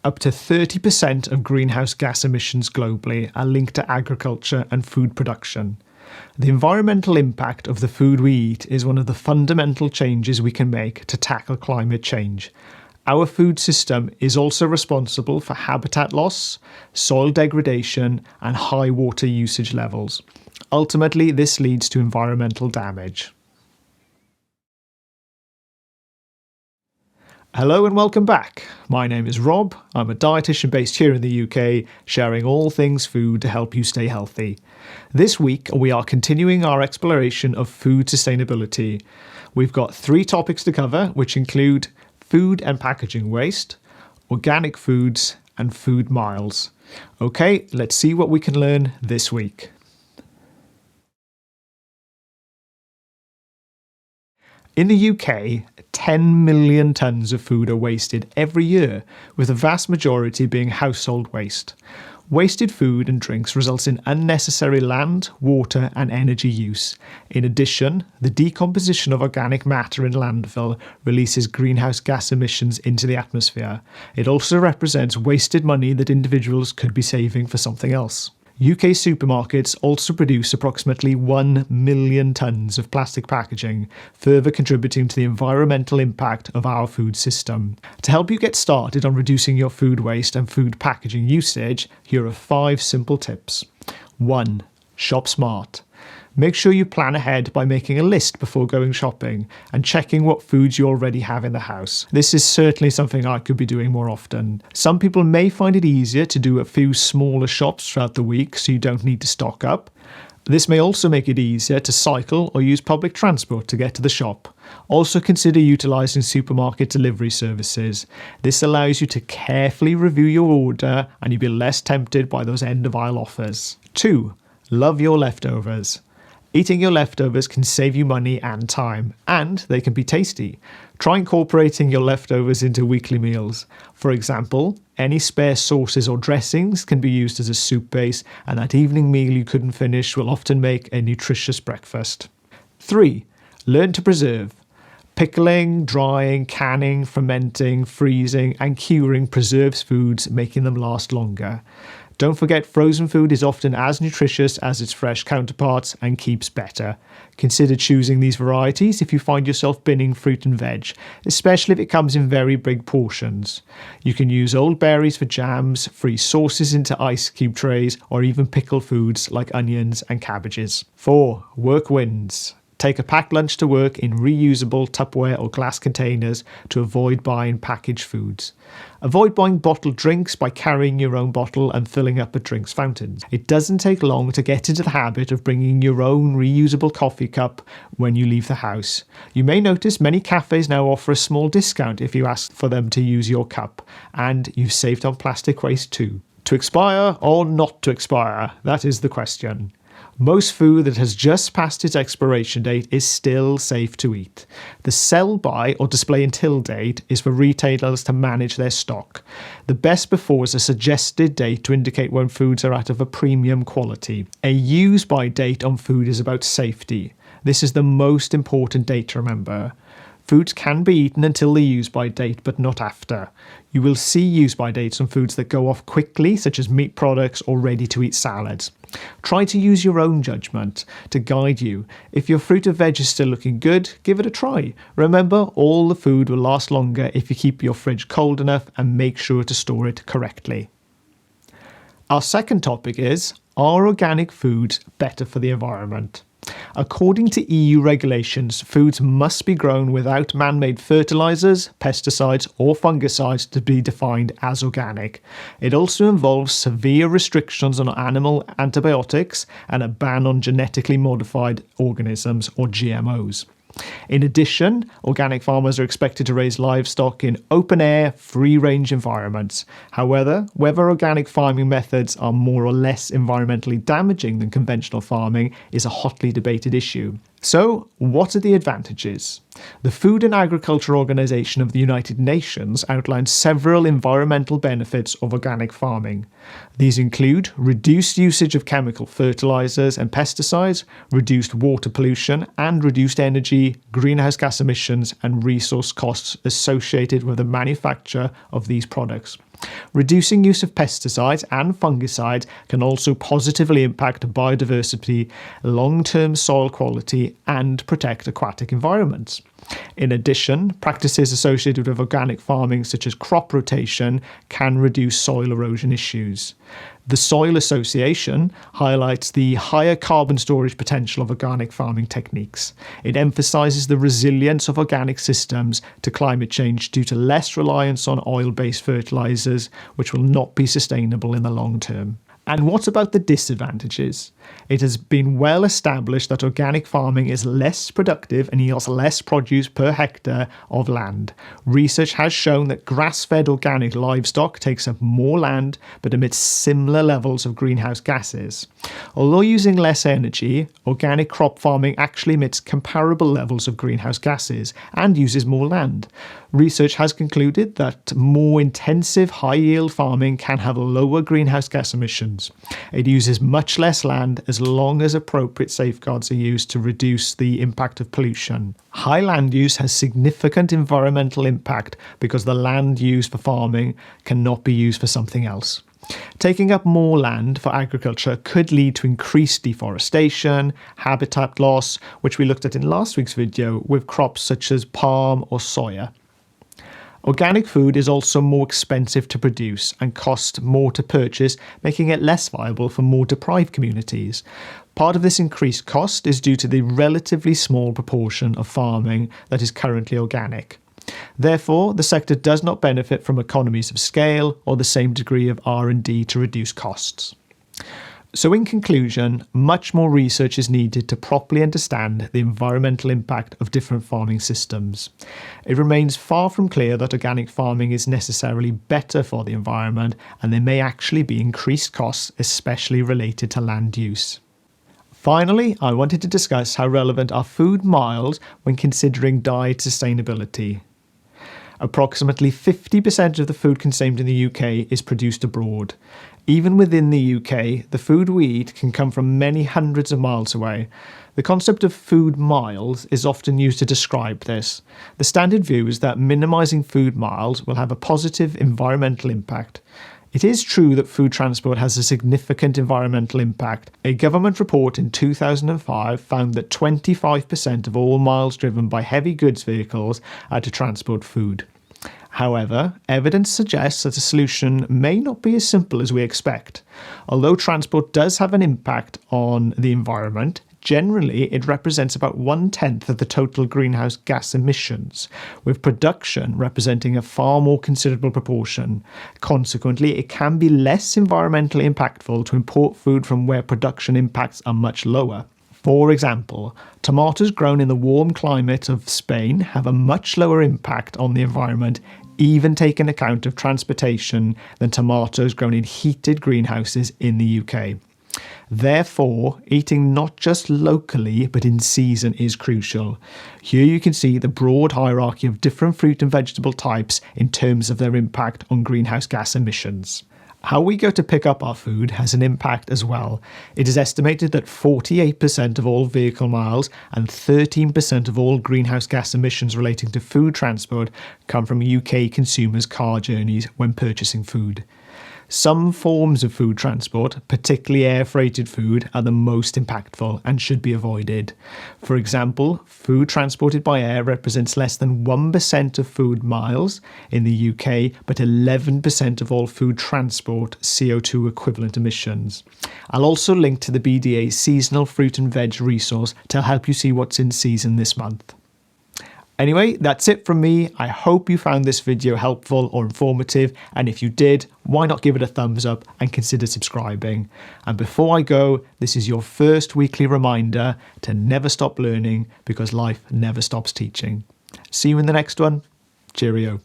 Up to 30% of greenhouse gas emissions globally are linked to agriculture and food production. The environmental impact of the food we eat is one of the fundamental changes we can make to tackle climate change. Our food system is also responsible for habitat loss, soil degradation, and high water usage levels. Ultimately, this leads to environmental damage. Hello and welcome back. My name is Rob. I'm a dietitian based here in the UK, sharing all things food to help you stay healthy. This week, we are continuing our exploration of food sustainability. We've got 3 topics to cover, which include food and packaging waste, organic foods, and food miles. Okay, let's see what we can learn this week. In the UK, 10 million tonnes of food are wasted every year, with the vast majority being household waste. Wasted food and drinks results in unnecessary land, water and energy use. In addition, the decomposition of organic matter in landfill releases greenhouse gas emissions into the atmosphere. It also represents wasted money that individuals could be saving for something else. UK supermarkets also produce approximately 1 million tonnes of plastic packaging, further contributing to the environmental impact of our food system. To help you get started on reducing your food waste and food packaging usage, here are 5 simple tips. 1. Shop smart. Make sure you plan ahead by making a list before going shopping and checking what foods you already have in the house. This is certainly something I could be doing more often. Some people may find it easier to do a few smaller shops throughout the week so you don't need to stock up. This may also make it easier to cycle or use public transport to get to the shop. Also consider utilising supermarket delivery services. This allows you to carefully review your order and you'll be less tempted by those end-of-aisle offers. 2. Love your leftovers. Eating your leftovers can save you money and time, and they can be tasty. Try incorporating your leftovers into weekly meals. For example, any spare sauces or dressings can be used as a soup base, and that evening meal you couldn't finish will often make a nutritious breakfast. 3. Learn to preserve. Pickling, drying, canning, fermenting, freezing, and curing preserves foods, making them last longer. Don't forget, frozen food is often as nutritious as its fresh counterparts and keeps better. Consider choosing these varieties if you find yourself binning fruit and veg, especially if it comes in very big portions. You can use old berries for jams, freeze sauces into ice cube trays, or even pickle foods like onions and cabbages. 4. Work wins. Take a packed lunch to work in reusable Tupperware or glass containers to avoid buying packaged foods. Avoid buying bottled drinks by carrying your own bottle and filling up at drinks fountains. It doesn't take long to get into the habit of bringing your own reusable coffee cup when you leave the house. You may notice many cafes now offer a small discount if you ask for them to use your cup, and you've saved on plastic waste too. To expire or not to expire? That is the question. Most food that has just passed its expiration date is still safe to eat. The sell-by or display until date is for retailers to manage their stock. The best before is a suggested date to indicate when foods are out of a premium quality. A use-by date on food is about safety. This is the most important date to remember. Foods can be eaten until the use-by date, but not after. You will see use-by dates on foods that go off quickly, such as meat products or ready-to-eat salads. Try to use your own judgment to guide you. If your fruit or veg is still looking good, give it a try. Remember, all the food will last longer if you keep your fridge cold enough and make sure to store it correctly. Our second topic is, are organic foods better for the environment? According to EU regulations, foods must be grown without man-made fertilisers, pesticides or fungicides to be defined as organic. It also involves severe restrictions on animal antibiotics and a ban on genetically modified organisms or GMOs. In addition, organic farmers are expected to raise livestock in open-air, free-range environments. However, whether organic farming methods are more or less environmentally damaging than conventional farming is a hotly debated issue. So, what are the advantages? The Food and Agriculture Organization of the United Nations outlines several environmental benefits of organic farming. These include reduced usage of chemical fertilizers and pesticides, reduced water pollution, and reduced energy, greenhouse gas emissions, and resource costs associated with the manufacture of these products. Reducing use of pesticides and fungicides can also positively impact biodiversity, long-term soil quality, and protect aquatic environments. In addition, practices associated with organic farming, such as crop rotation, can reduce soil erosion issues. The Soil Association highlights the higher carbon storage potential of organic farming techniques. It emphasises the resilience of organic systems to climate change due to less reliance on oil-based fertilisers, which will not be sustainable in the long term. And what about the disadvantages? It has been well established that organic farming is less productive and yields less produce per hectare of land. Research has shown that grass-fed organic livestock takes up more land but emits similar levels of greenhouse gases. Although using less energy, organic crop farming actually emits comparable levels of greenhouse gases and uses more land. Research has concluded that more intensive high-yield farming can have lower greenhouse gas emissions. It uses much less land as long as appropriate safeguards are used to reduce the impact of pollution. High land use has significant environmental impact because the land used for farming cannot be used for something else. Taking up more land for agriculture could lead to increased deforestation, habitat loss, which we looked at in last week's video with crops such as palm or soya. Organic food is also more expensive to produce and costs more to purchase, making it less viable for more deprived communities. Part of this increased cost is due to the relatively small proportion of farming that is currently organic. Therefore, the sector does not benefit from economies of scale or the same degree of R&D to reduce costs. So in conclusion, much more research is needed to properly understand the environmental impact of different farming systems. It remains far from clear that organic farming is necessarily better for the environment, and there may actually be increased costs, especially related to land use. Finally, I wanted to discuss how relevant are food miles when considering diet sustainability. Approximately 50% of the food consumed in the UK is produced abroad. Even within the UK, the food we eat can come from many hundreds of miles away. The concept of food miles is often used to describe this. The standard view is that minimising food miles will have a positive environmental impact. It is true that food transport has a significant environmental impact. A government report in 2005 found that 25% of all miles driven by heavy goods vehicles are to transport food. However, evidence suggests that a solution may not be as simple as we expect. Although transport does have an impact on the environment, generally it represents about 1/10 of the total greenhouse gas emissions, with production representing a far more considerable proportion. Consequently, it can be less environmentally impactful to import food from where production impacts are much lower. For example, tomatoes grown in the warm climate of Spain have a much lower impact on the environment, even taking account of transportation, than tomatoes grown in heated greenhouses in the UK. Therefore, eating not just locally but in season is crucial. Here you can see the broad hierarchy of different fruit and vegetable types in terms of their impact on greenhouse gas emissions. How we go to pick up our food has an impact as well. It is estimated that 48% of all vehicle miles and 13% of all greenhouse gas emissions relating to food transport come from UK consumers' car journeys when purchasing food. Some forms of food transport, particularly air-freighted food, are the most impactful and should be avoided. For example, food transported by air represents less than 1% of food miles in the UK, but 11% of all food transport CO2 equivalent emissions. I'll also link to the BDA's seasonal fruit and veg resource to help you see what's in season this month. Anyway, that's it from me. I hope you found this video helpful or informative, and if you did, why not give it a thumbs up and consider subscribing. And before I go, this is your first weekly reminder to never stop learning, because life never stops teaching. See you in the next one. Cheerio.